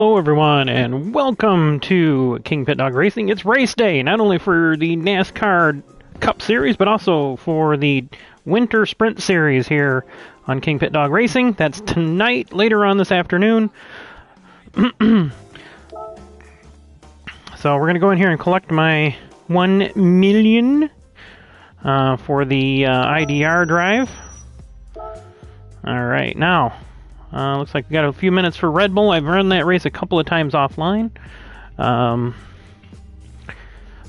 Hello everyone and welcome to KingPittDawg Racing. It's race day, not only for the NASCAR Cup Series, but also for the Winter Sprint Series here on KingPittDawg Racing. That's tonight, later on this afternoon. So we're going to go in here and collect my 1 million for the IDR drive. Alright, now... looks like we got a few minutes for Red Bull. I've run that race a couple of times offline.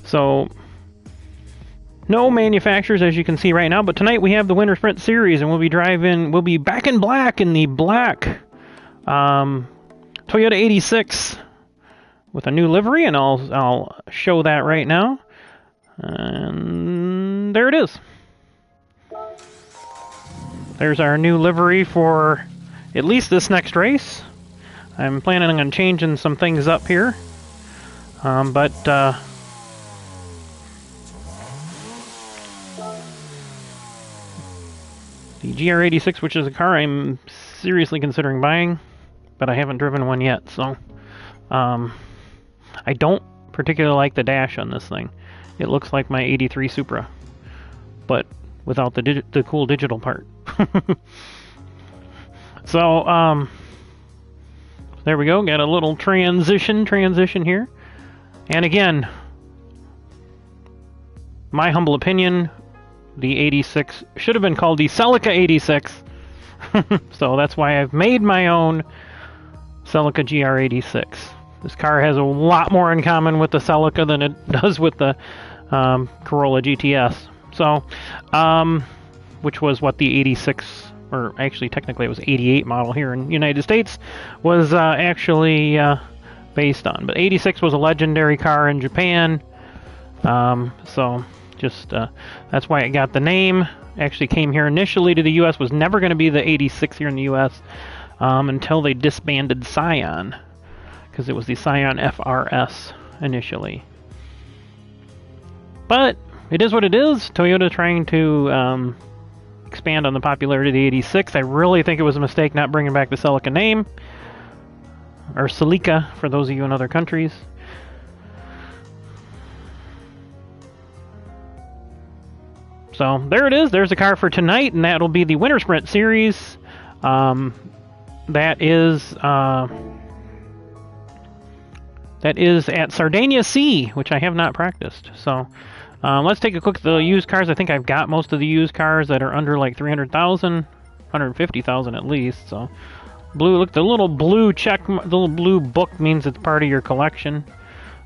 So, no manufacturers as you can see right now, but tonight we have the Winter Sprint Series and we'll be back in black in the black Toyota 86 with a new livery, and I'll show that right now. And there it is. There's our new livery for at least this next race. I'm planning on changing some things up here. The GR86, which is a car I'm seriously considering buying, but I haven't driven one yet, so I don't particularly like the dash on this thing. It looks like my 83 Supra, but without the cool digital part. So, there we go. Got a little transition here. And again, my humble opinion, the 86 should have been called the Celica 86. So that's why I've made my own Celica GR86. This car has a lot more in common with the Celica than it does with the Corolla GTS. So, which was what the 86, or actually technically it was 88 model here in the United States, was actually based on. But 86 was a legendary car in Japan, so just that's why it got the name. Actually came here initially to the US, was never going to be the 86 here in the US until they disbanded Scion, because it was the Scion FRS initially. But it is what it is. Toyota trying to expand on the popularity of the 86. I really think it was a mistake not bringing back the Celica name, or Celica for those of you in other countries. So there it is. There's the car for tonight, and that'll be the Winter Sprint Series. That is at Sardegna Sea, which I have not practiced. So let's take a quick at the used cars. I think I've got most of the used cars that are under like 300,000, 150,000 at least. So blue, look, the little blue check, the little blue book means it's part of your collection.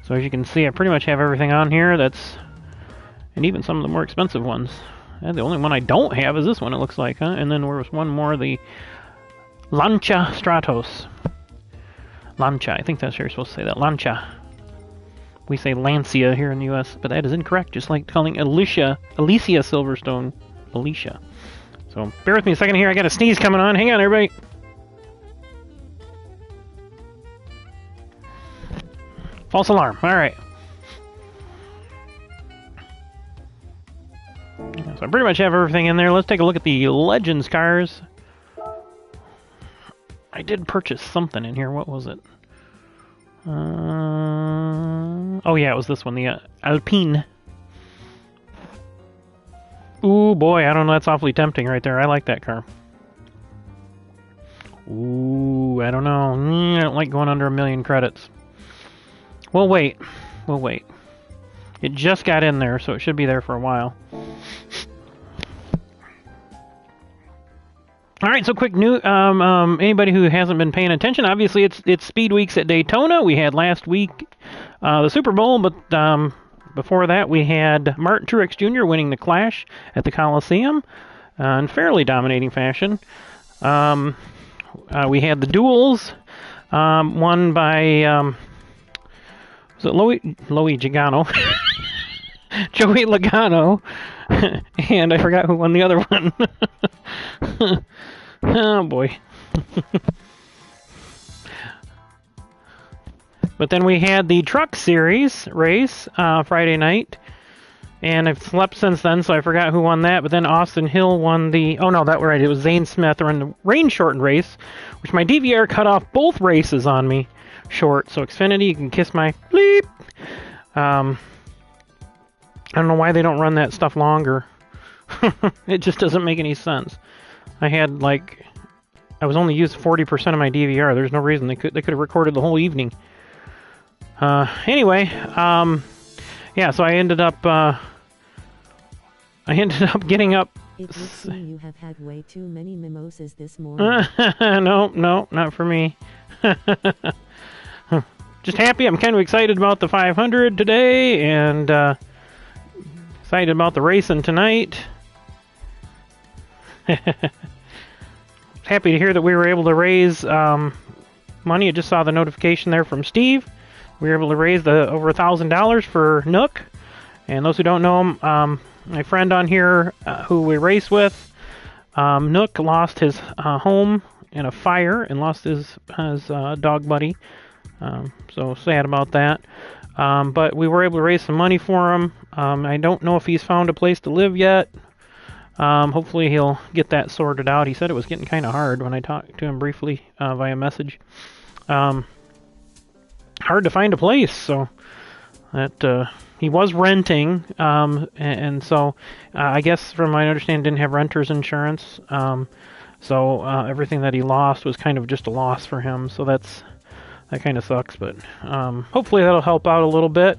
So as you can see, I pretty much have everything on here. And even some of the more expensive ones. And the only one I don't have is this one, it looks like, huh? And then there was one more, the Lancia Stratos. Lancia, I think that's how you're supposed to say that. Lancia. We say Lancia here in the U.S., but that is incorrect, just like calling Alicia Silverstone Alicia. So bear with me a second here, I got a sneeze coming on. Hang on, everybody. False alarm, alright. So I pretty much have everything in there. Let's take a look at the Legends cars. I did purchase something in here. What was it? Oh yeah, it was this one, the Alpine. Ooh boy, I don't know, that's awfully tempting right there. I like that car. Ooh, I don't know. I don't like going under 1 million credits. We'll wait. We'll wait. It just got in there, so it should be there for a while. All right, so quick news. Anybody who hasn't been paying attention, obviously it's Speed Weeks at Daytona. We had last week the Super Bowl, but before that we had Martin Truex Jr. winning the Clash at the Coliseum in fairly dominating fashion. We had the duels won by was it Joey Logano? Joey Logano, and I forgot who won the other one. Oh boy. But then we had the Truck Series race Friday night, and I've slept since then, so I forgot who won that. But then Austin Hill won the... Oh no, that was right. It was Zane Smith in the rain-shortened race, which my DVR cut off both races on me short. So Xfinity, you can kiss my bleep. I don't know why they don't run that stuff longer. It just doesn't make any sense. I had like, I was only used 40% of my DVR. There's no reason they could have recorded the whole evening. Anyway, yeah. So I ended up getting up. It would seem you have had way too many mimosas this morning. No, not for me. Just happy. I'm kind of excited about the 500 today, and excited about the racing tonight. Happy to hear that we were able to raise money. I just saw the notification there from Steve. We were able to raise over $1,000 for Nook. And those who don't know him, my friend on here who we race with, Nook lost his home in a fire and lost his dog buddy. So sad about that. But we were able to raise some money for him. I don't know if he's found a place to live yet. Hopefully he'll get that sorted out. He said it was getting kind of hard when I talked to him briefly via message. Hard to find a place, so that he was renting, and so I guess from my understanding didn't have renter's insurance. So everything that he lost was kind of just a loss for him. So that kind of sucks, but hopefully that'll help out a little bit.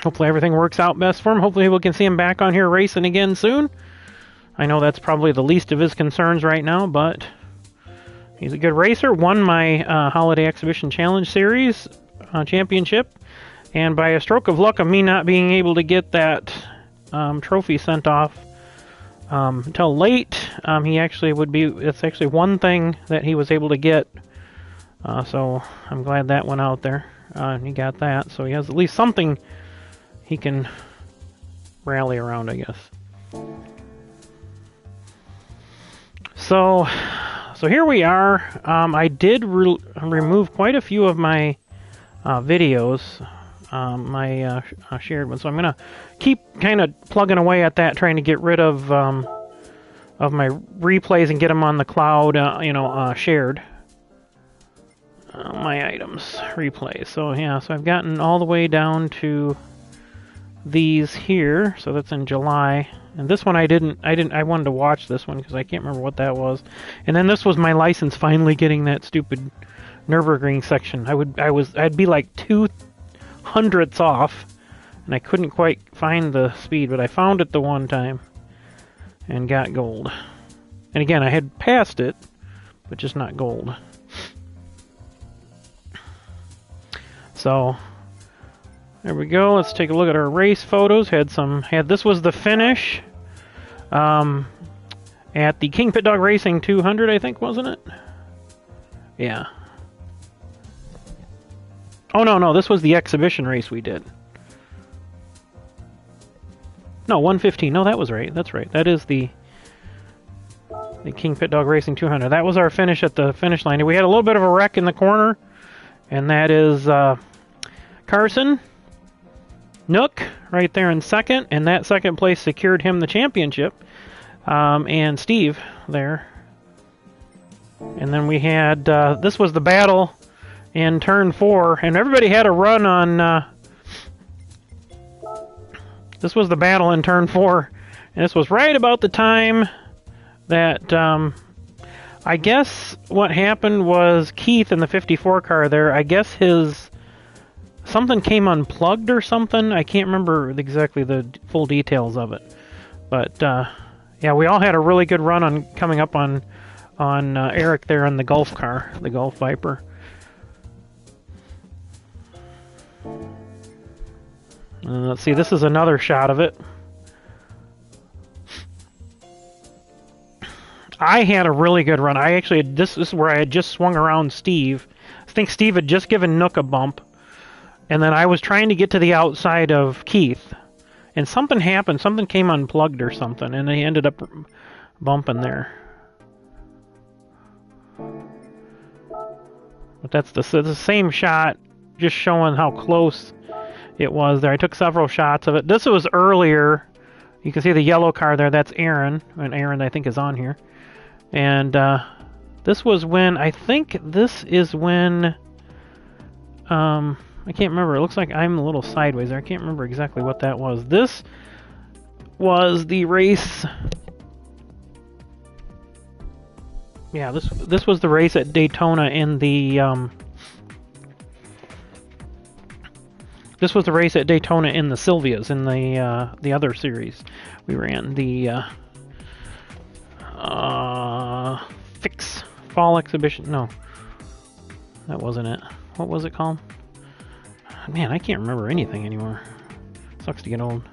Hopefully everything works out best for him. Hopefully we can see him back on here racing again soon. I know that's probably the least of his concerns right now, but he's a good racer. Won my Holiday Exhibition Challenge Series championship. And by a stroke of luck of me not being able to get that trophy sent off until late, he actually would be, it's actually one thing that he was able to get. So I'm glad that went out there. He got that. So he has at least something he can rally around, I guess. So here we are. I did remove quite a few of my videos, my shared ones. So I'm gonna keep kind of plugging away at that, trying to get rid of my replays and get them on the cloud, shared. My items replays. So yeah, so I've gotten all the way down to these here. So that's in July. And this one I wanted to watch this one because I can't remember what that was. And then this was my license finally getting that stupid Nürburgring section. I'd be like 2/100ths off, and I couldn't quite find the speed, but I found it the one time and got gold. And again, I had passed it, but just not gold. So there we go. Let's take a look at our race photos. This was the finish at the KingPittDawg Racing 200, I think, wasn't it? Yeah. Oh no, this was the exhibition race we did. No, 115. No, that was right. That's right. That is the KingPittDawg Racing 200. That was our finish at the finish line. We had a little bit of a wreck in the corner, and that is Carson Nook right there in second, and that second place secured him the championship. And Steve there. And then we had, this was the battle in turn 4, and everybody had a run on, this was the battle in turn 4, and this was right about the time that, I guess what happened was Keith in the 54 car there, I guess something came unplugged or something. I can't remember exactly the full details of it. But, yeah, we all had a really good run on coming up on Eric there in the Golf car, the Golf Viper. Let's see, this is another shot of it. I had a really good run. This is where I had just swung around Steve. I think Steve had just given Nook a bump. And then I was trying to get to the outside of Keith. And something happened. Something came unplugged or something. And they ended up bumping there. But that's the same shot. Just showing how close it was there. I took several shots of it. This was earlier. You can see the yellow car there. That's Aaron. And Aaron, I think, is on here. And This was when, I think this is when, I can't remember. It looks like I'm a little sideways there. I can't remember exactly what that was. This was the race. Yeah, this was the race at Daytona in the, this was the race at Daytona in the Sylvias, in the other series we ran. The, Fix Fall Exhibition. No, that wasn't it. What was it called? Man, I can't remember anything anymore. Sucks to get old.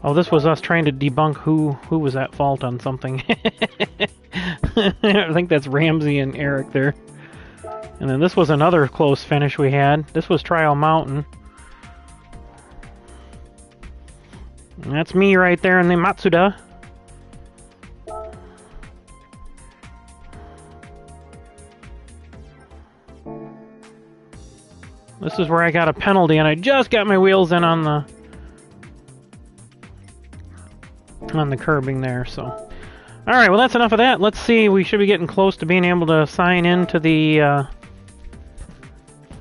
Oh, this was us trying to debunk who was at fault on something. I think that's Ramsey and Eric there. And then this was another close finish we had. This was Trial Mountain. And that's me right there in the Matsuda. This is where I got a penalty, and I just got my wheels in on the curbing there, so. Alright, well that's enough of that. Let's see, we should be getting close to being able to sign into the, I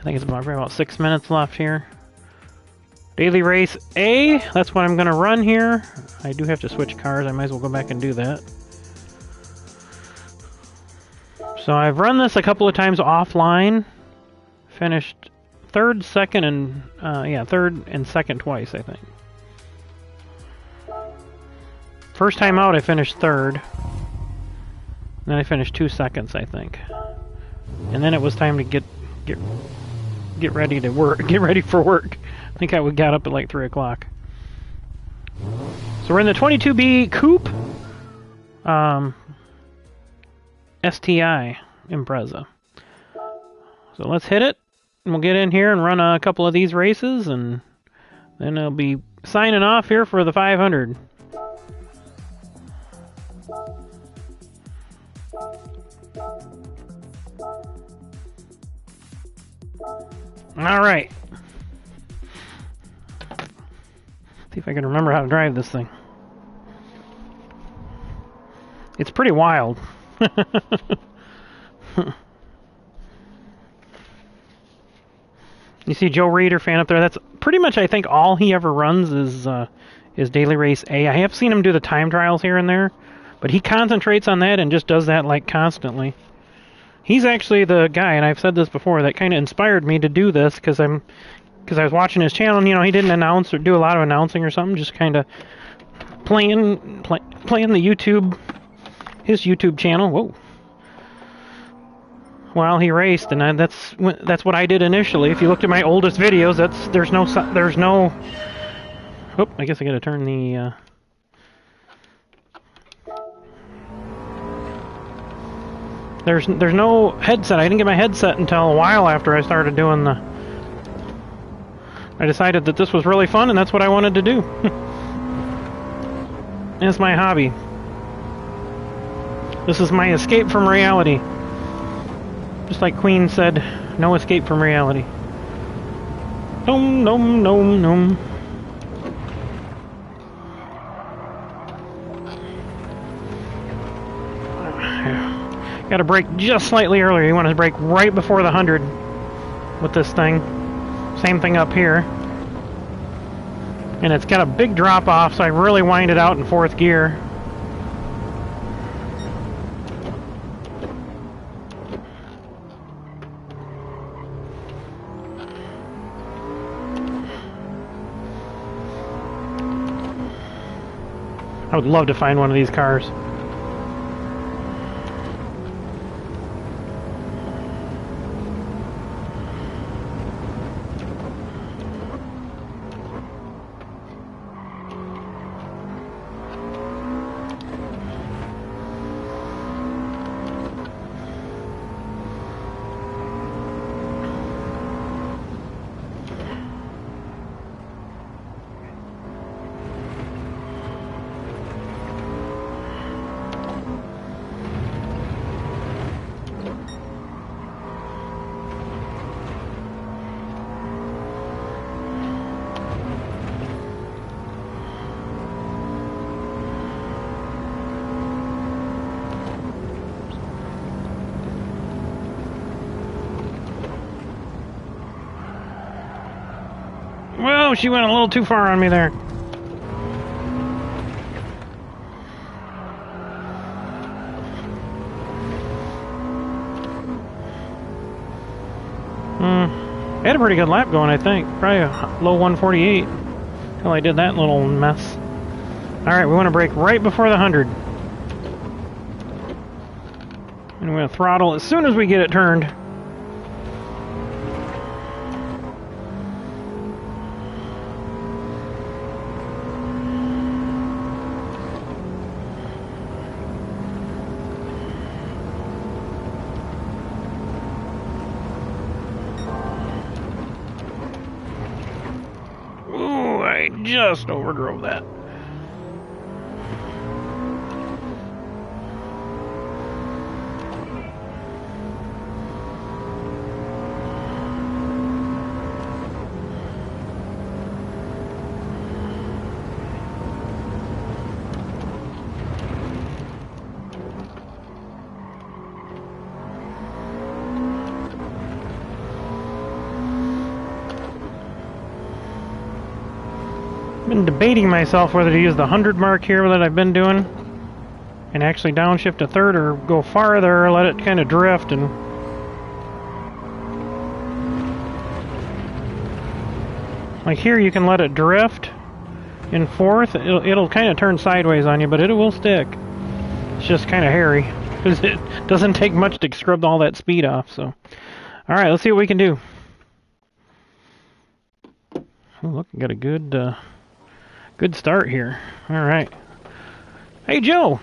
think it's about 6 minutes left here. Daily Race A, that's what I'm going to run here. I do have to switch cars, I might as well go back and do that. So I've run this a couple of times offline. Finished third, second, and, third and second twice, I think. First time out, I finished third. Then I finished 2 seconds, I think. And then it was time to get ready to work. Get ready for work. I think I got up at like 3 o'clock. So we're in the 22B Coupe STI Impreza. So let's hit it. And we'll get in here and run a couple of these races, and then I'll be signing off here for the 500. Alright. See if I can remember how to drive this thing. It's pretty wild. You see Joe Reeder fan up there. That's pretty much, I think, all he ever runs is Daily Race A. I have seen him do the time trials here and there, but he concentrates on that and just does that like constantly. He's actually the guy, and I've said this before, that kind of inspired me to do this because I was watching his channel, and you know, he didn't announce or do a lot of announcing or something, just kind of playing the his YouTube channel. Whoa. While he raced, and that's what I did initially. If you looked at my oldest videos, there's no. Oh, I guess I got to turn the. There's no headset. I didn't get my headset until a while after I started doing the. I decided that this was really fun, and that's what I wanted to do. It's my hobby. This is my escape from reality. Just like Queen said, no escape from reality. Nom nom nom nom. Got to brake just slightly earlier. You want to brake right before the 100 with this thing. Same thing up here. And it's got a big drop off, so I really wind it out in 4th gear. I would love to find one of these cars. Oh, she went a little too far on me there. I had a pretty good lap going, I think. Probably a low 148 until I did that little mess. Alright, we want to brake right before the 100. And we're going to throttle as soon as we get it turned. Ooh, I just overdrove that. Been debating myself whether to use the 100 mark here that I've been doing and actually downshift to third, or go farther, let it kind of drift. And like here you can let it drift in fourth. It'll kind of turn sideways on you, but it will stick. It's just kind of hairy because it doesn't take much to scrub all that speed off. So alright, let's see what we can do. Oh, look, we got a good good start here. All right. Hey, Joe.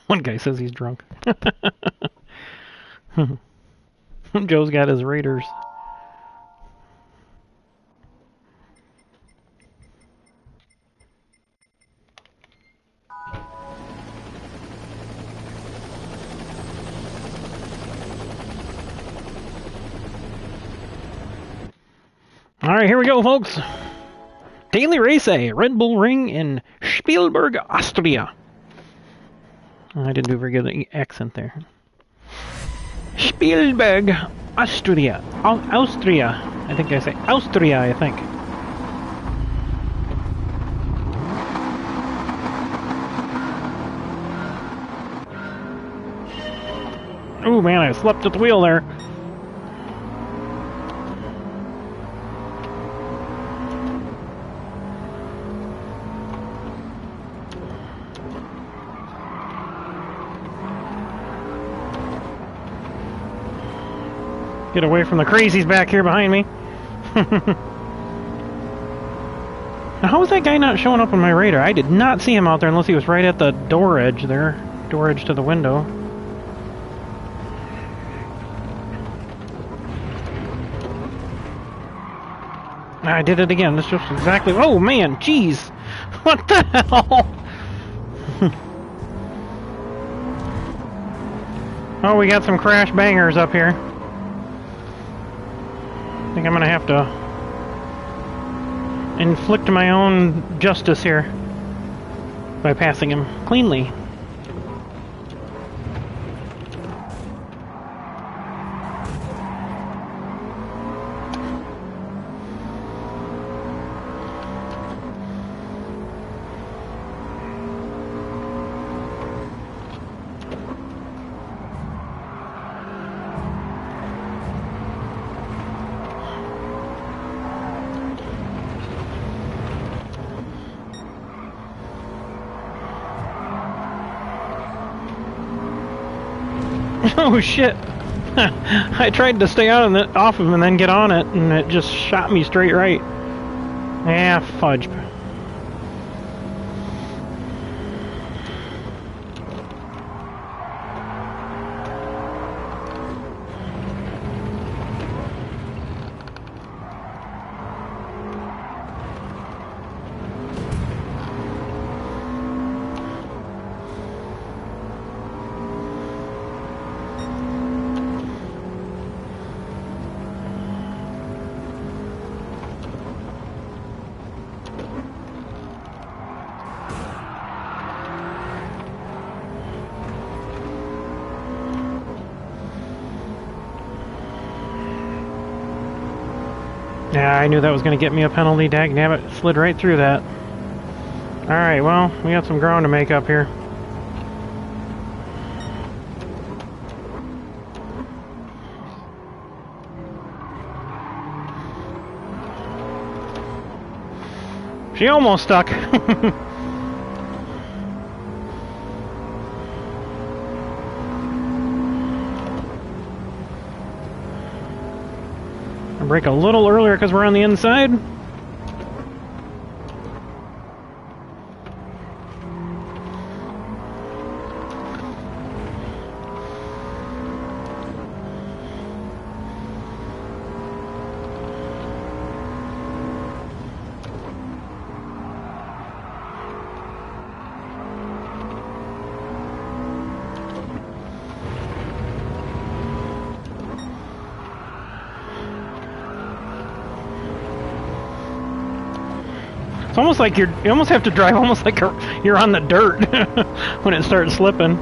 One guy says he's drunk. Joe's got his Raiders. Alright, here we go, folks. Daily Race A, Red Bull Ring in Spielberg, Austria. I didn't do a very good accent there. Spielberg, Austria. Austria. I think I say Austria, I think. Oh man, I slept at the wheel there. Get away from the crazies back here behind me. Now, how was that guy not showing up on my radar? I did not see him out there unless he was right at the door edge there. Door edge to the window. I did it again. That's just exactly... Oh, man! Jeez! What the hell? Oh, we got some crash bangers up here. I think I'm gonna have to inflict my own justice here by passing him cleanly. Oh shit! I tried to stay out of off of him and then get on it, and it just shot me straight right. Yeah, fudge. Yeah, I knew that was going to get me a penalty. Dagnabbit, slid right through that. Alright, well, we got some ground to make up here. She almost stuck. I brake a little earlier because we're on the inside. It's almost like you almost have to drive almost like you're on the dirt when it starts slipping.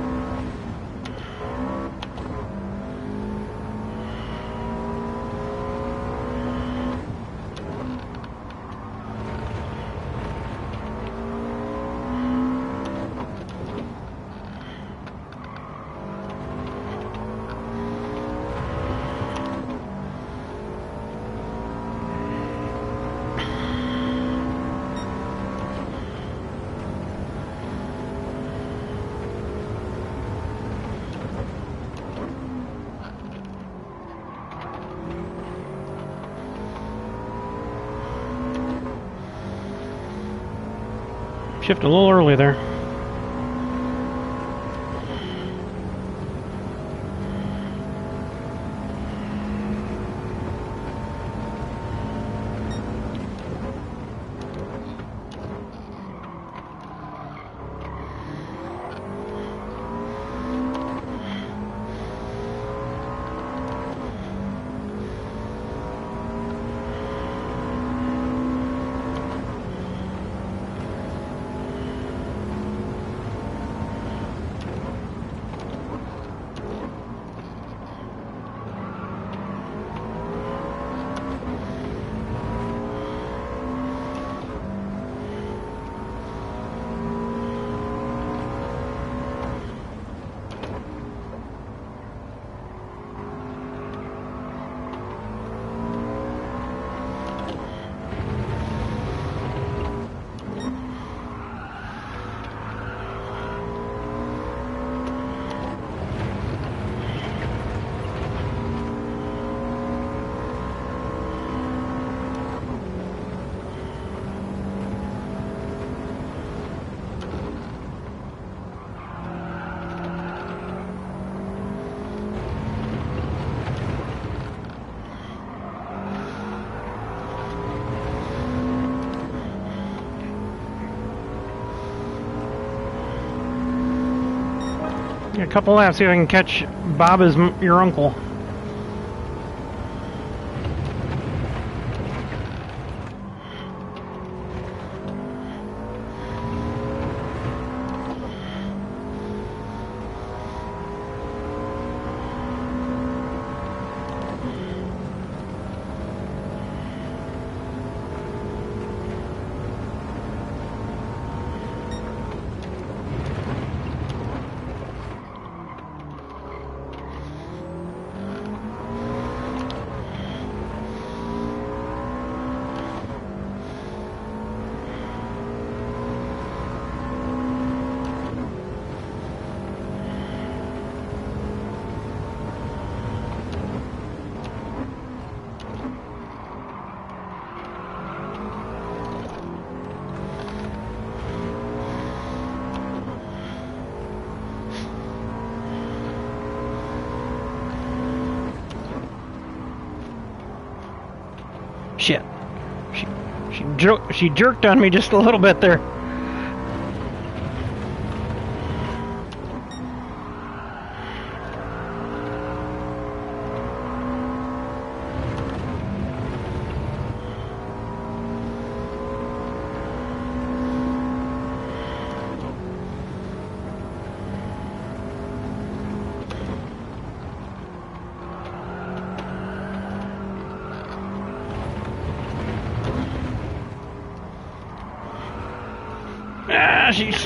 Shift a little early there. A couple laps, see if I can catch Bob as your uncle. Shit. She jerked on me just a little bit there. Ah, she's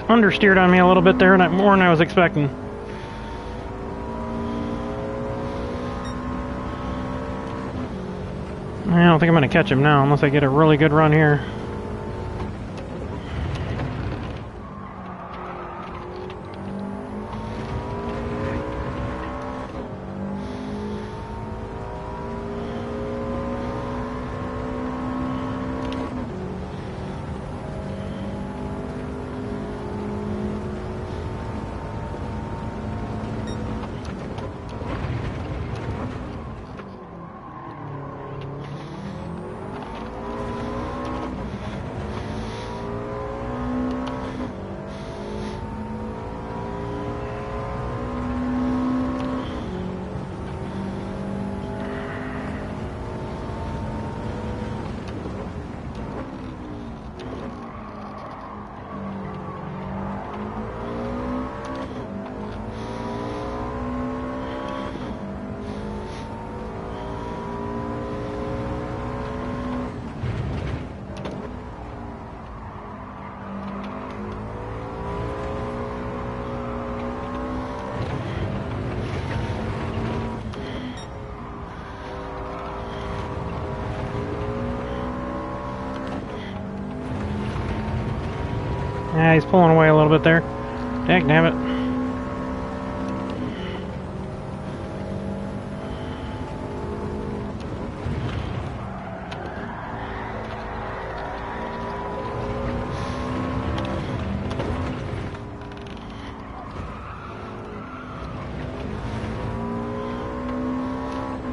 understeered on me a little bit there, not more than I was expecting. I don't think I'm going to catch him now unless I get a really good run here. Yeah, he's pulling away a little bit there. Dagnabbit.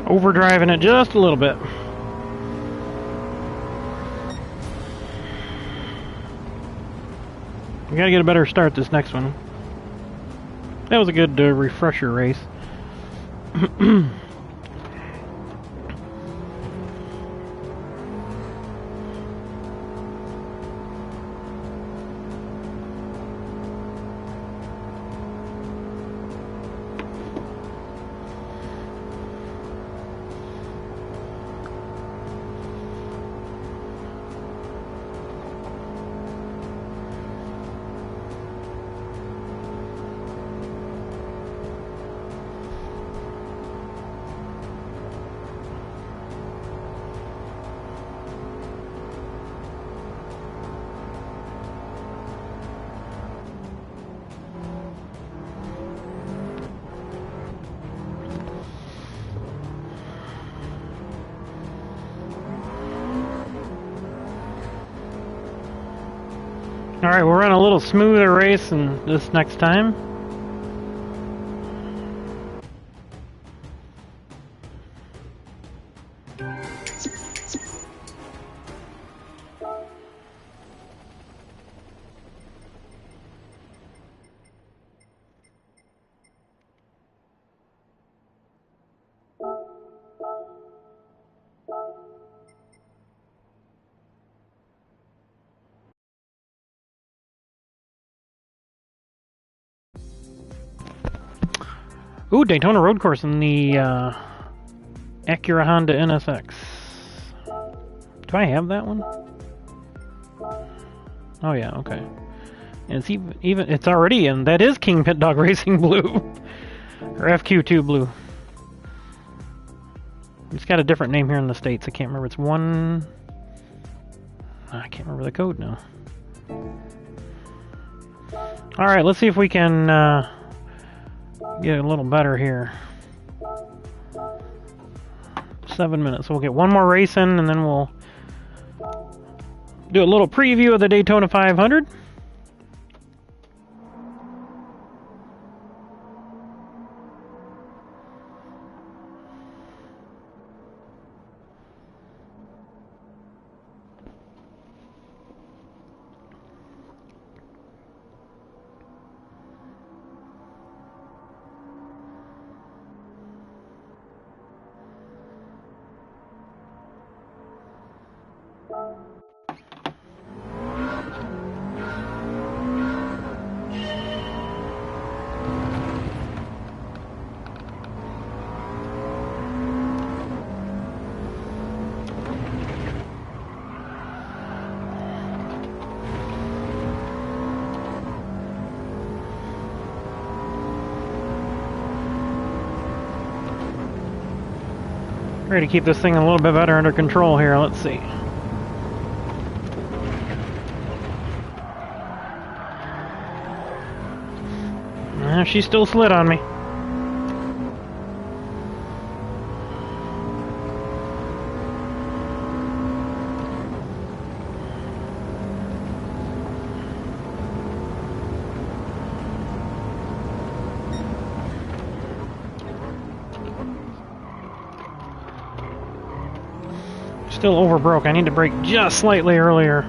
Overdriving it just a little bit. We gotta get a better start this next one. That was a good refresher race. Alright, we'll run a little smoother race than this next time. Ooh, Daytona road course in the Acura Honda NSX. Do I have that one? Oh yeah, okay. And it's even it's already in. That is KingPittDawg Racing Blue, or FQ2 Blue. It's got a different name here in the States. I can't remember. It's one. I can't remember the code now. All right, let's see if we can get a little better here. 7 minutes. So we'll get one more race in, and then we'll do a little preview of the Daytona 500. Try to keep this thing a little bit better under control here. Let's see. She still slid on me. Still overbroke. I need to brake just slightly earlier.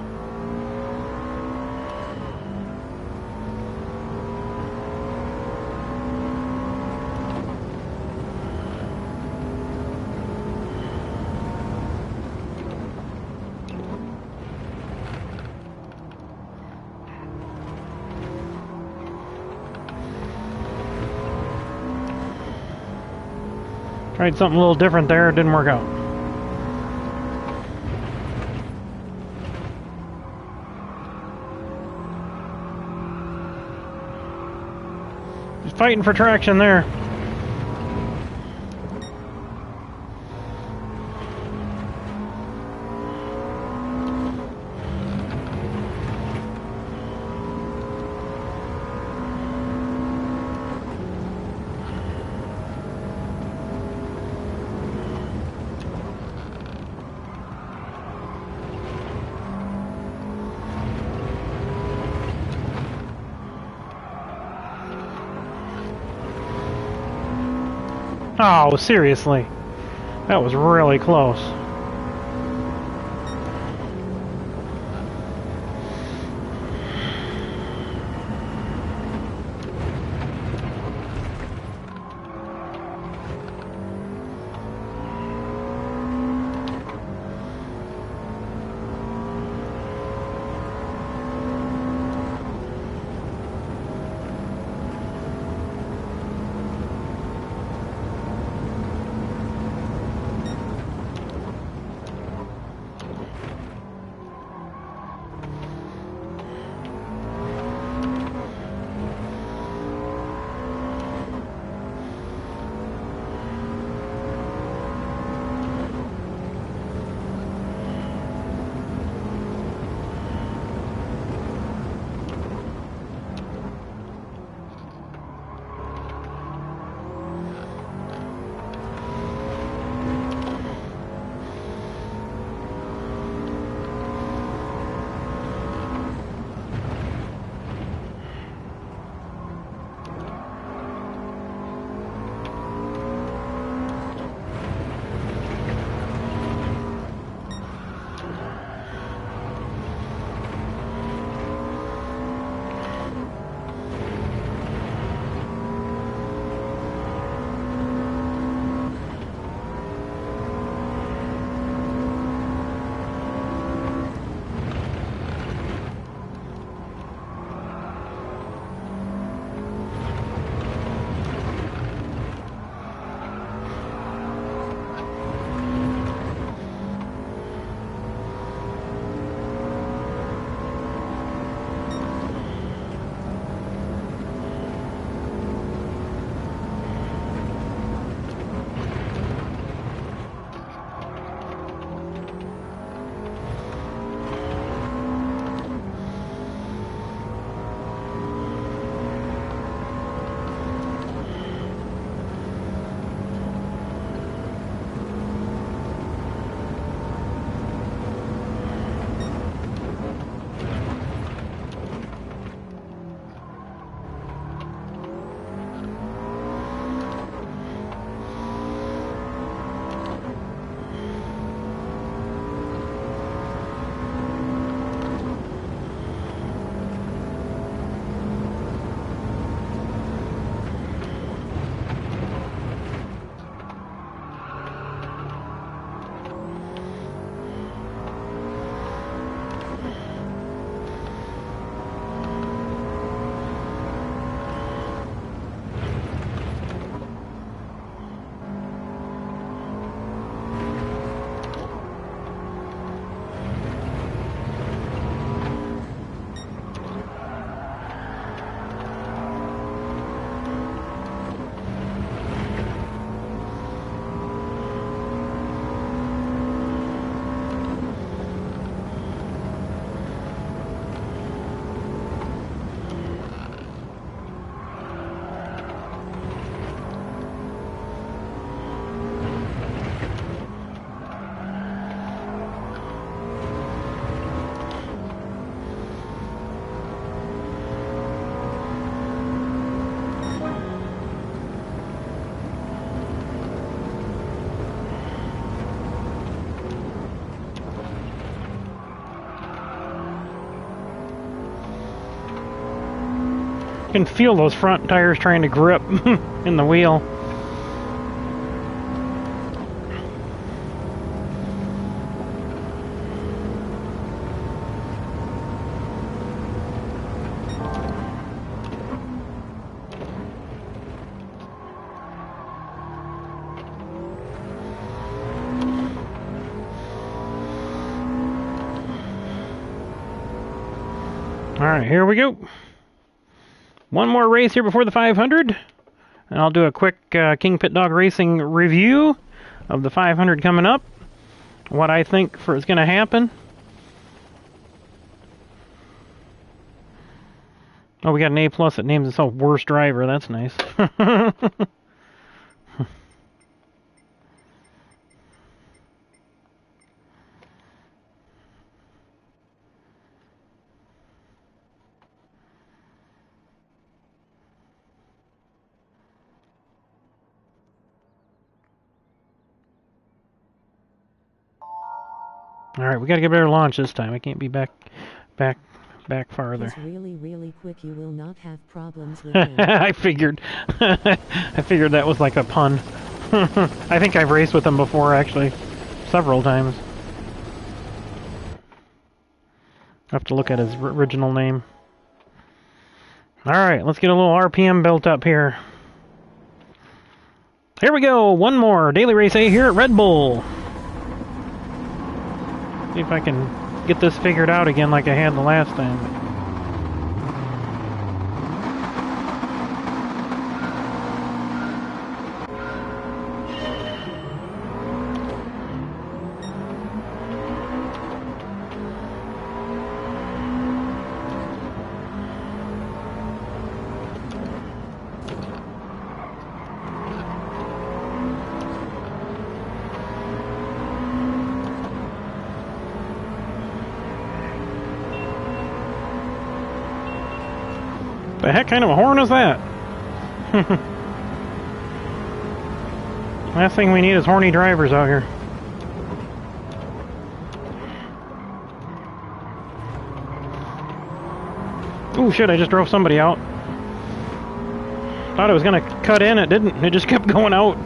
Tried something a little different there. It didn't work out. Fighting for traction there. Oh, seriously. That was really close. You can feel those front tires trying to grip in the wheel. Alright, here we go. One more race here before the 500. And I'll do a quick KingPittDawg Racing review of the 500 coming up. What I think is going to happen. Oh, we got an A+ that names itself Worst Driver. That's nice. Alright, we gotta get a better launch this time. I can't be back farther. He's really quick. You will not have problems with him. I figured. I figured that was like a pun. I think I've raced with him before, actually. Several times. I have to look at his original name. Alright, let's get a little RPM built up here. Here we go! One more Daily Race A here at Red Bull. See if I can get this figured out again like I had the last time. The heck kind of a horn is that? Last thing we need is horny drivers out here. Ooh, shit, I just drove somebody out. Thought it was gonna cut in, it didn't. It just kept going out.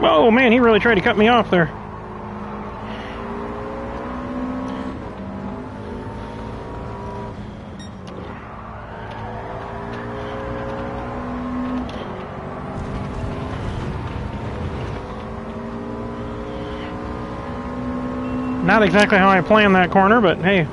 Oh man, he really tried to cut me off there. Not exactly how I planned that corner, but hey.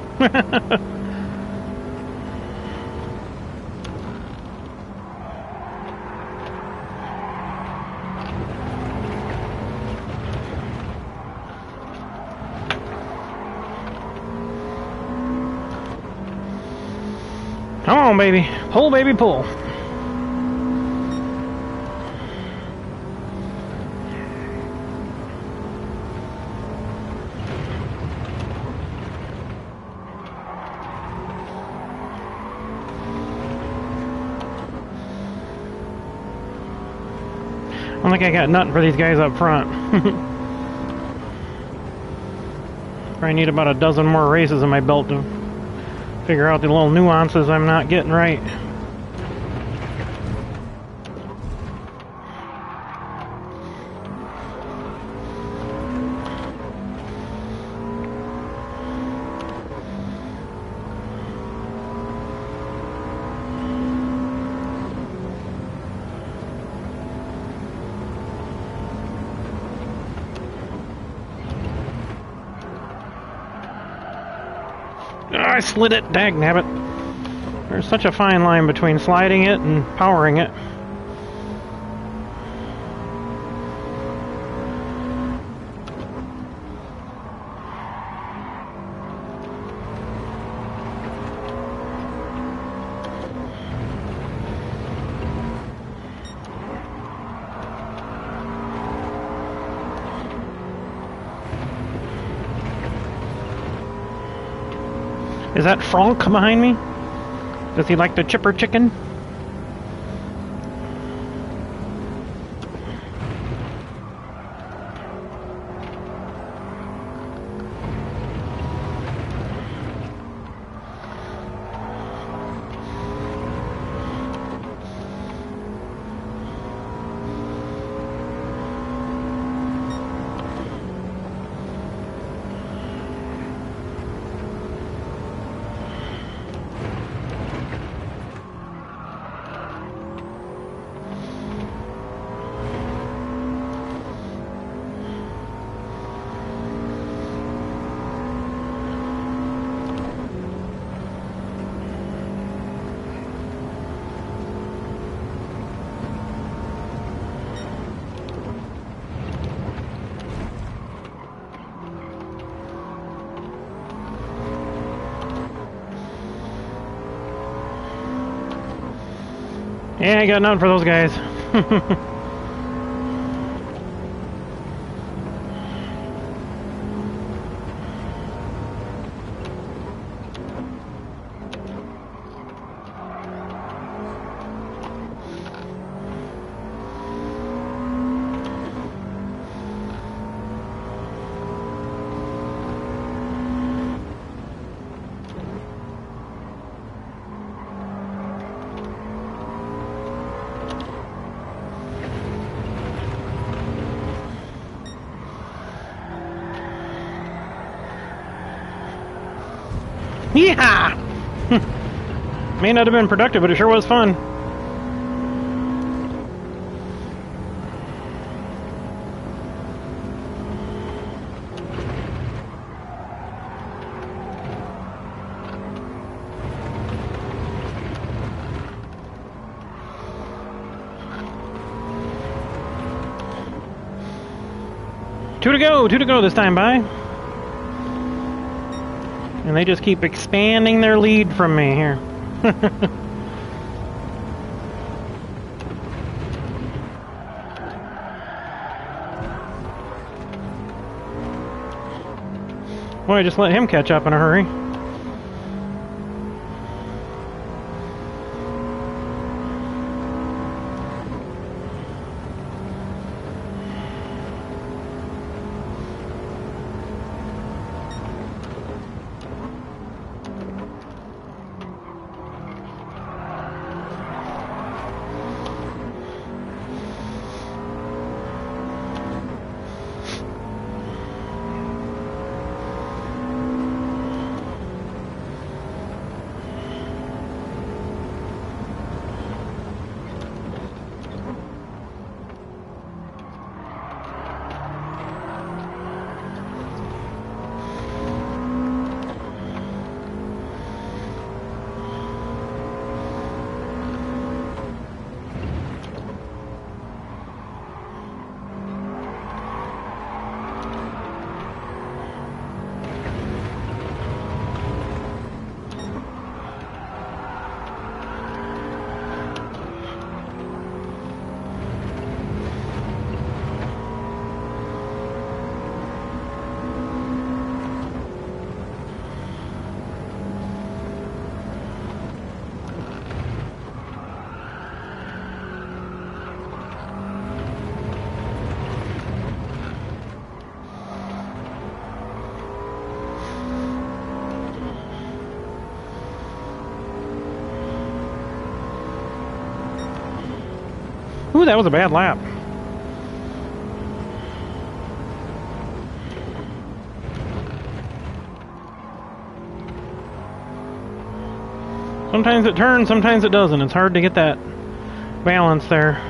Come on, baby. Pull, baby, pull. I don't think I got nothing for these guys up front. Probably need about a dozen more races in my belt to figure out the little nuances I'm not getting right. I slid it, dagnabbit. There's such a fine line between sliding it and powering it. Is that Frank behind me? Does he like the chipper chicken? Yeah, I got none for those guys. Yeah! May not have been productive, but it sure was fun. Two to go this time, bye. And they just keep expanding their lead from me here. Boy, I just let him catch up in a hurry. Ooh, that was a bad lap. Sometimes it turns, sometimes it doesn't. It's hard to get that balance there.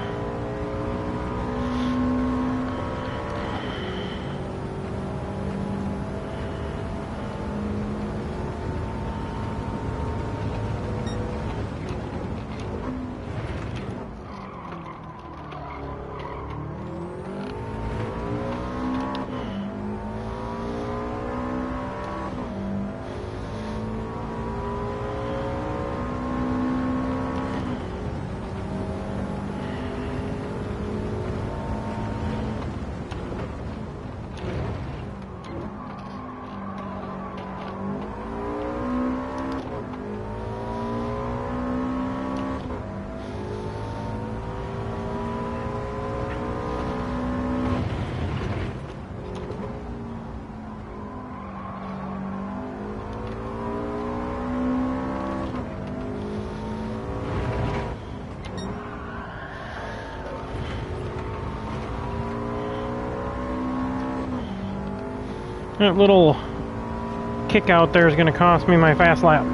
That little kick out there is going to cost me my fast lap.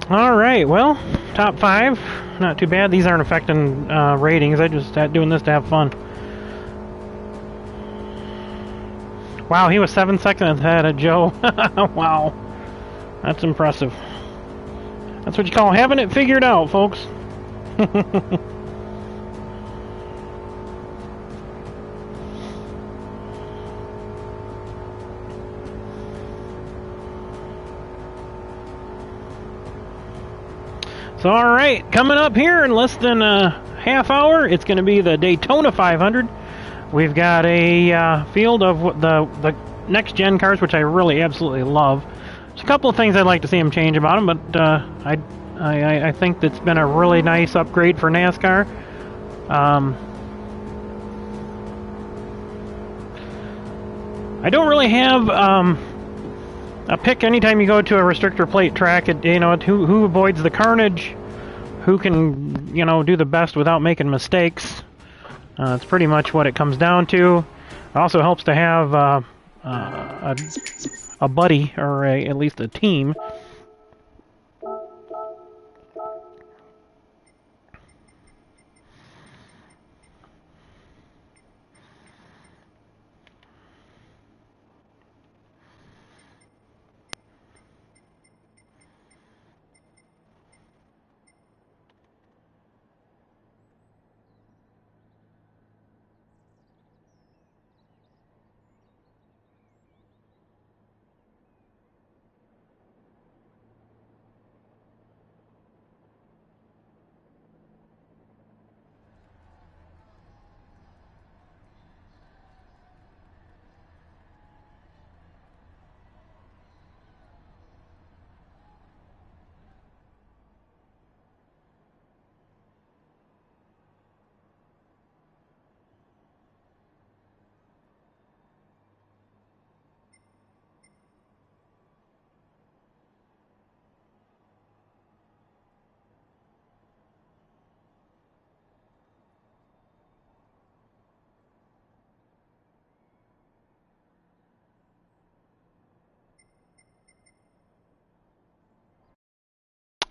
Alright, well, top 5, not too bad. These aren't affecting ratings, I just had doing this to have fun. Wow, he was 7 seconds ahead of Joe. Wow, that's impressive. That's what you call having it figured out, folks. So, alright, coming up here in less than a half hour, it's going to be the Daytona 500. We've got a field of the next-gen cars, which I really absolutely love. There's a couple of things I'd like to see them change about them, but I think that's been a really nice upgrade for NASCAR. I don't really have a pick anytime you go to a restrictor plate track. Who avoids the carnage, who can do the best without making mistakes. It's pretty much what it comes down to. It also helps to have a buddy, or at least a team.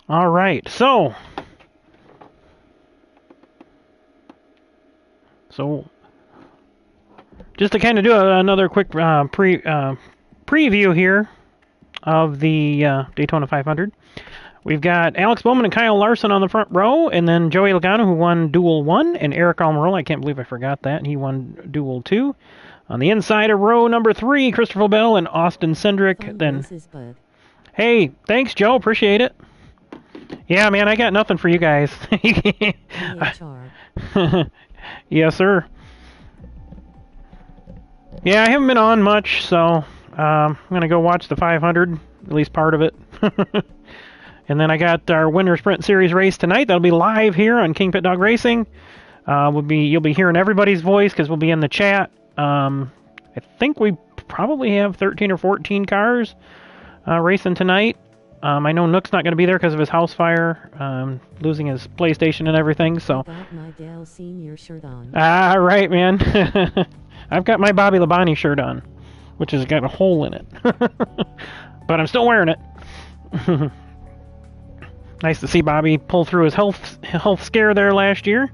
All right, so just to kind of do another quick preview here of the Daytona 500. We've got Alex Bowman and Kyle Larson on the front row, and then Joey Logano, who won Duel 1, and Eric Almirola, I can't believe I forgot that, he won Duel 2. On the inside of row number 3, Christopher Bell and Austin Cindric. Then, hey, thanks, Joe, appreciate it. Yeah, man, I got nothing for you guys. Yes, sir. Yeah, I haven't been on much, so I'm going to go watch the 500, at least part of it. And then I got our Winter Sprint Series race tonight. That'll be live here on KingPittDawg Racing. You'll be hearing everybody's voice because we'll be in the chat. I think we probably have 13 or 14 cars racing tonight. I know Nook's not going to be there because of his house fire, losing his PlayStation and everything. So. I got my Dale Senior shirt on. Ah, right, man. I've got my Bobby Labonte shirt on, which has got a hole in it, but I'm still wearing it. Nice to see Bobby pull through his health scare there last year,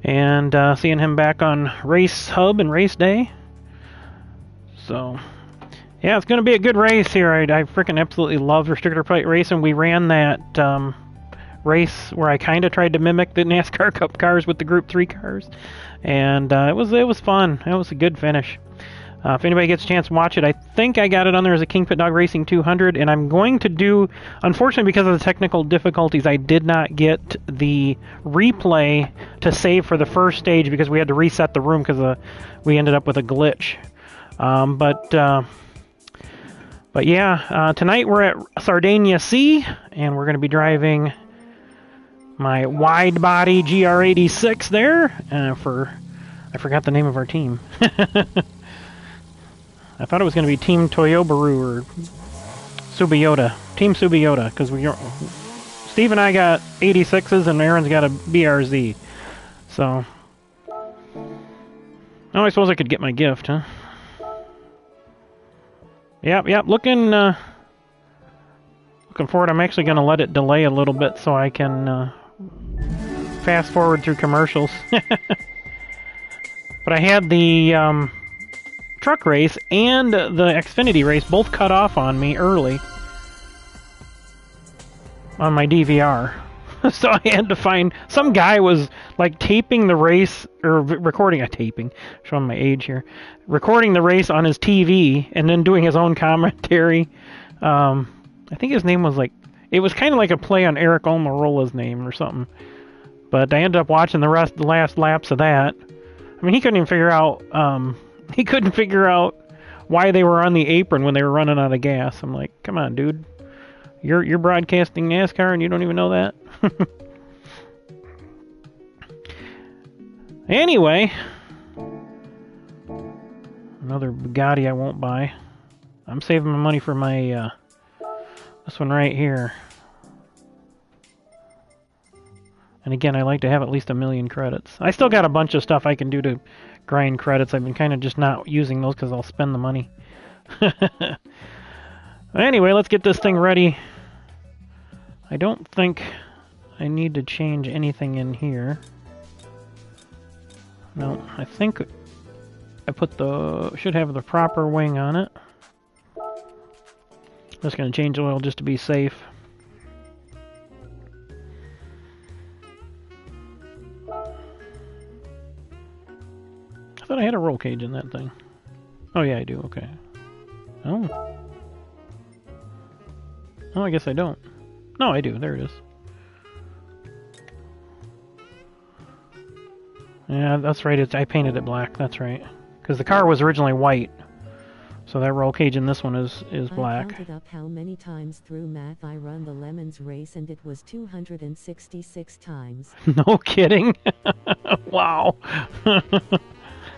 and seeing him back on Race Hub and Race Day. So. Yeah, it's going to be a good race here. I freaking absolutely love restrictor plate racing. We ran that race where I kind of tried to mimic the NASCAR Cup cars with the Group 3 cars, and it was fun. It was a good finish. If anybody gets a chance to watch it, I think I got it on there as a KingPittDawg Racing 200, and I'm going to do, unfortunately because of the technical difficulties, I did not get the replay to save for the first stage because we had to reset the room because we ended up with a glitch. But yeah, tonight we're at Sardegna C, and we're going to be driving my wide body GR86 there I forgot the name of our team. I thought it was going to be Team Toyobaru or Subiyoda. Team Subiyoda, because Steve and I got 86s and Aaron's got a BRZ. So, oh, I suppose I could get my gift, huh? Yep, looking forward. I'm actually going to let it delay a little bit so I can fast forward through commercials. But I had the truck race and the Xfinity race both cut off on me early on my DVR. So I had to find, some guy was like taping the race, or recording a taping, showing my age here, recording the race on his TV and then doing his own commentary. I think his name was like, it was kind of like a play on Eric Almirola's name or something. But I ended up watching the last laps of that. I mean, he couldn't even figure out, why they were on the apron when they were running out of gas. I'm like, come on, dude. You're broadcasting NASCAR and you don't even know that? Anyway, another Bugatti I won't buy. I'm saving my money for my, this one right here. And again, I like to have at least 1 million credits. I still got a bunch of stuff I can do to grind credits. I've been kind of just not using those because I'll spend the money. Anyway, let's get this thing ready. I don't think I need to change anything in here. No, I think I should have the proper wing on it. Just going to change oil just to be safe. I thought I had a roll cage in that thing. Oh yeah, I do, okay. Oh. Oh, I guess I don't. No, I do, there it is. Yeah, that's right, I painted it black, that's right. Because the car was originally white. So that roll cage in this one is black. I counted up how many times through math I run the Lemons race, and it was 266 times. No kidding? Wow.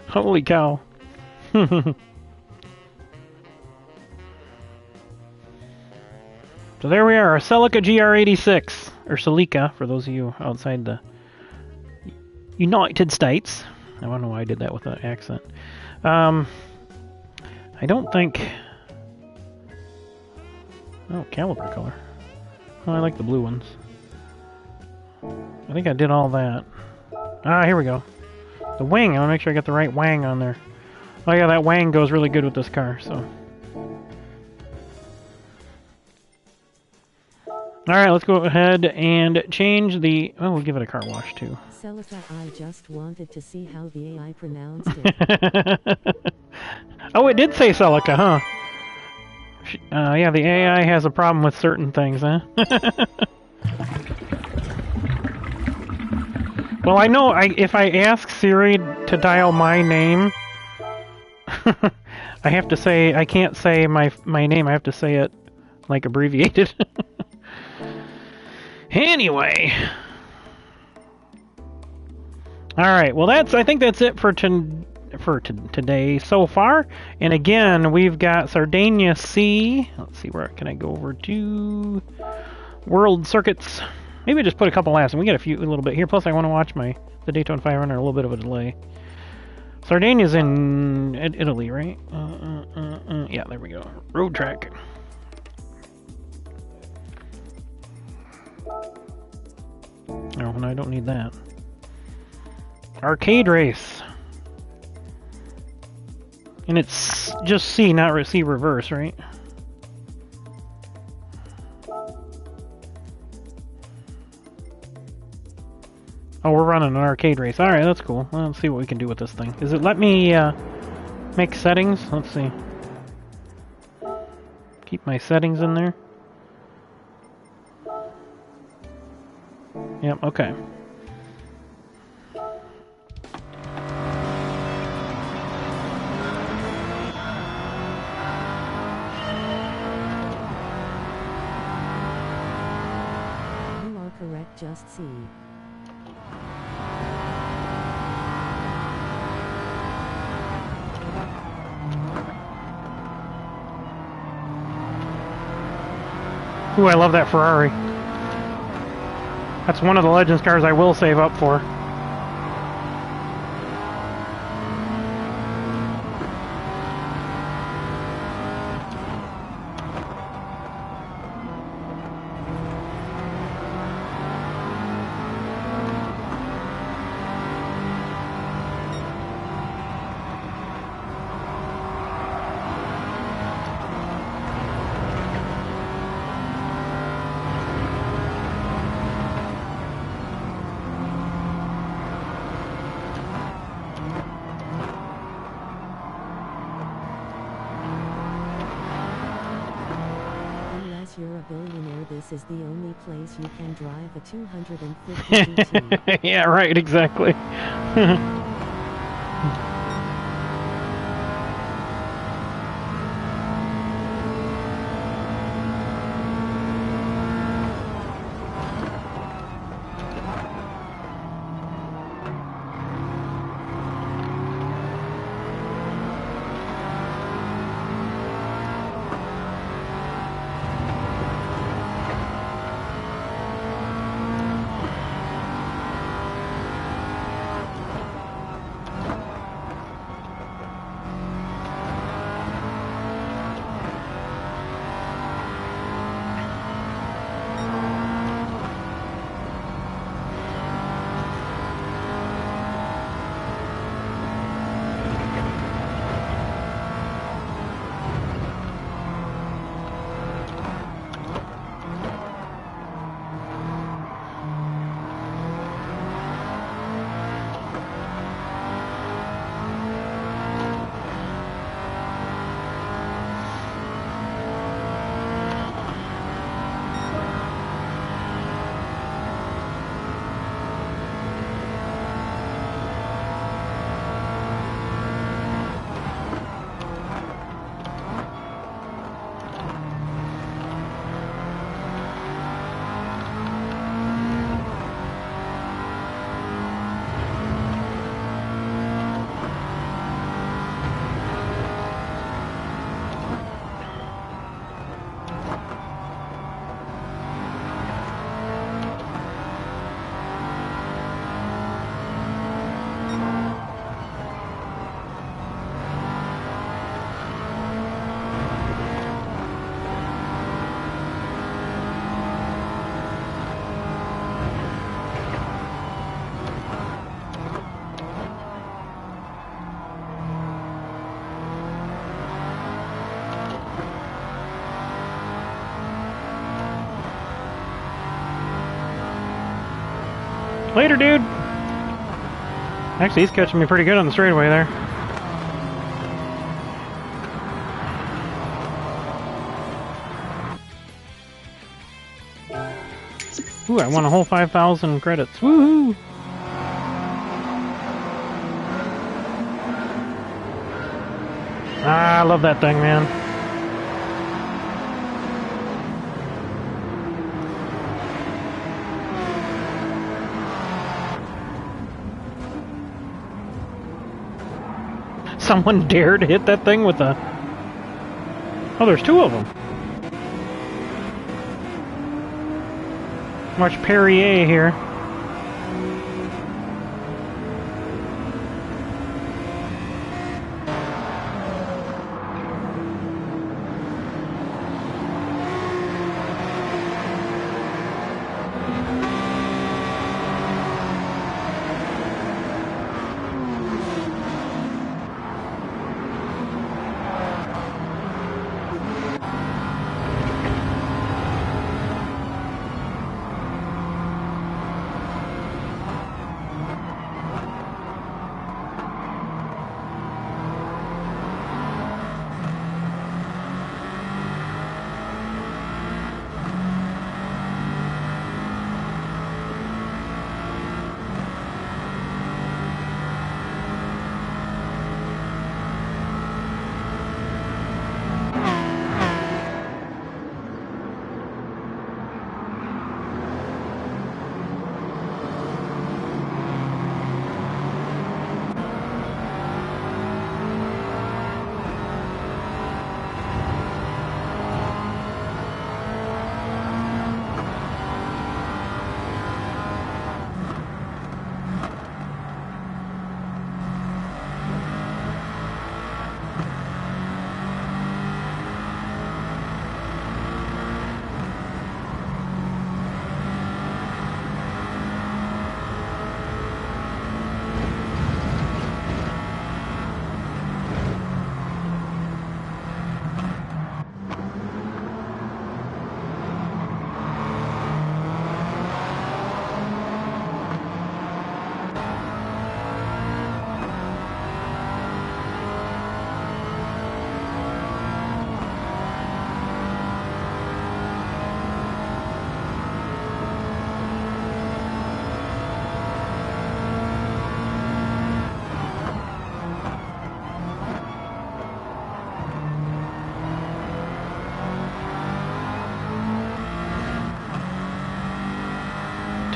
Holy cow. So there we are, a Celica GR86, or Celica, for those of you outside the United States. I don't know why I did that with an accent. I don't think... Oh, caliper color. Oh, I like the blue ones. I think I did all that. Ah, here we go. The wing, I want to make sure I got the right wang on there. Oh yeah, that wang goes really good with this car, so... Alright, let's go ahead and change the... Oh, we'll give it a car wash, too. Celica, I just wanted to see how the AI pronounced it. Oh, it did say Celica, huh? Yeah, the AI has a problem with certain things, huh? Well, I know if I ask Siri to dial my name, I have to say, I can't say my name, I have to say it, like, abbreviated. Anyway. Alright, well I think that's it for today so far. And again, we've got Sardegna C. Let's see, where can I go over to? World Circuits. Maybe just put a couple laps, and we got a little bit here. Plus, I want to watch the Daytona 500 a little bit of a delay. Sardegna's in Italy, right? Yeah, there we go. Road track. Oh, no, I don't need that. Arcade race. And it's just C, not C reverse, right? Oh, we're running an arcade race. Alright, that's cool. Well, let's see what we can do with this thing. Does it let me Make settings. Let's see. Keep my settings in there. Yep, okay. You are correct, just see. Ooh, I love that Ferrari. That's one of the Legends cars I will save up for. You're a billionaire, this is the only place you can drive a 250 GT. Yeah, right, exactly. Later, dude! Actually, he's catching me pretty good on the straightaway there. Ooh, I won a whole 5,000 credits. Woohoo! Ah, I love that thing, man. Someone dared hit that thing with a... Oh, there's two of them. Watch Perrier here.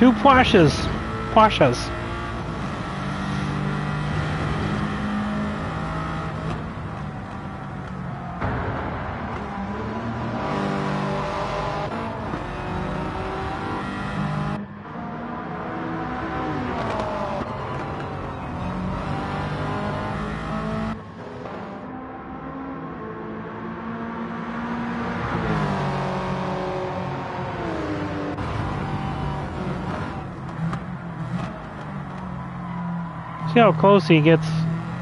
Two Porsches. Porsches. See how close he gets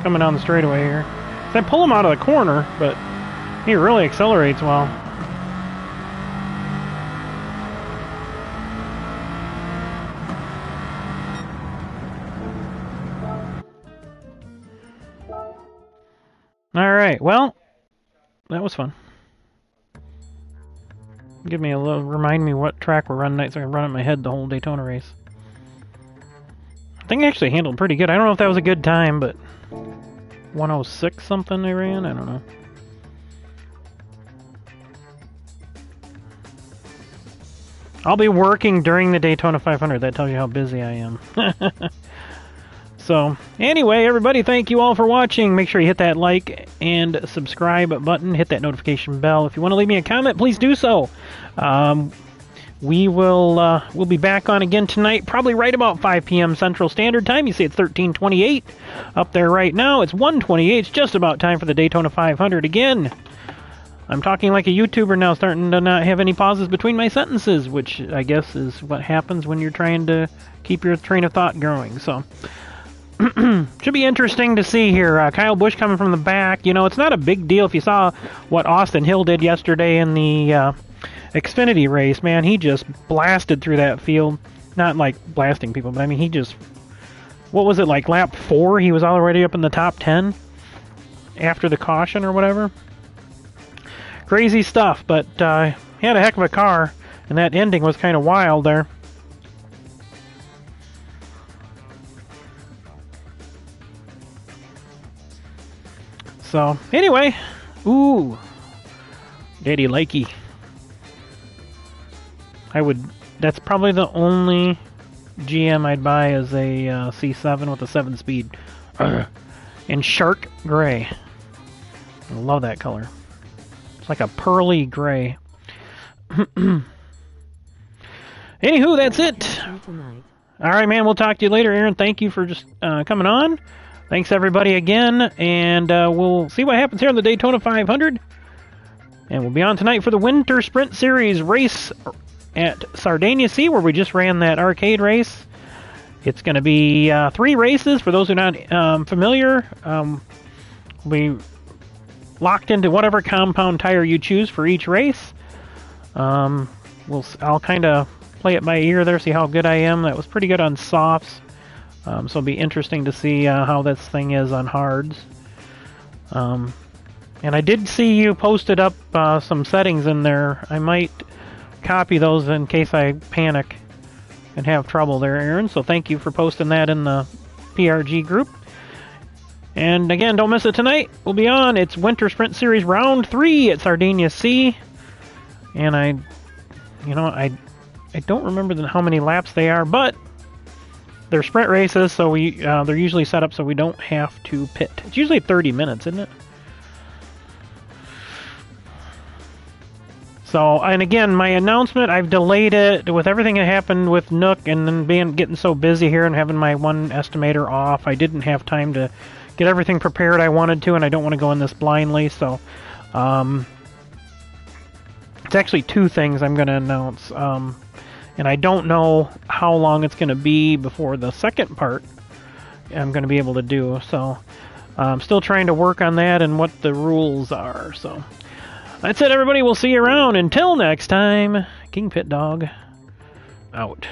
coming down the straightaway here. I pull him out of the corner, but he really accelerates well. Alright, well, that was fun. Give me a little, remind me what track we're running next so I can run in my head the whole Daytona race. I think I actually handled pretty good. I don't know if that was a good time, but 106 something I ran? I don't know. I'll be working during the Daytona 500. That tells you how busy I am. So, anyway, everybody, thank you all for watching. Make sure you hit that like and subscribe button. Hit that notification bell. If you want to leave me a comment, please do so. We'll be back on again tonight, probably right about 5 p.m. Central Standard Time. You see it's 13:28 up there right now. It's 1:28. It's just about time for the Daytona 500 again. I'm talking like a YouTuber now, starting to not have any pauses between my sentences, which I guess is what happens when you're trying to keep your train of thought going. So, should be interesting to see here. Kyle Busch coming from the back. You know, it's not a big deal if you saw what Austin Hill did yesterday in the Xfinity race. Man, he just blasted through that field. Not like blasting people, but I mean, he just... What was it, like lap 4? He was already up in the top 10 after the caution or whatever. Crazy stuff, but he had a heck of a car, and that ending was kind of wild there. So, anyway, ooh, Daddy Likey. That's probably the only GM I'd buy as a C7 with a 7-speed. In shark gray. I love that color. It's like a pearly gray. Anywho, that's it. Alright, man, we'll talk to you later, Aaron. Thank you for just coming on. Thanks, everybody, again, and we'll see what happens here on the Daytona 500. And we'll be on tonight for the Winter Sprint Series race at Sardegna Sea, where we just ran that arcade race. It's going to be 3 races. For those who are not familiar, we locked into whatever compound tire you choose for each race. I'll kind of play it by ear there, see how good I am. That was pretty good on softs. So it'll be interesting to see how this thing is on hards. And I did see you posted up some settings in there. I might copy those in case I panic and have trouble there, Aaron. So thank you for posting that in the PRG group. And again, don't miss it tonight. We'll be on. It's Winter Sprint Series Round 3 at Sardegna Sea. And I don't remember how many laps they are, but they're sprint races, so they're usually set up so we don't have to pit. It's usually 30 minutes, isn't it? So, and again, my announcement, I've delayed it with everything that happened with Nook and then getting so busy here and having my one estimator off. I didn't have time to get everything prepared I wanted to, and I don't want to go in this blindly, so it's actually 2 things I'm going to announce. And I don't know how long it's going to be before the second part I'm going to be able to do. So I'm still trying to work on that and what the rules are. So that's it, everybody. We'll see you around. Until next time, KingPittDawg out.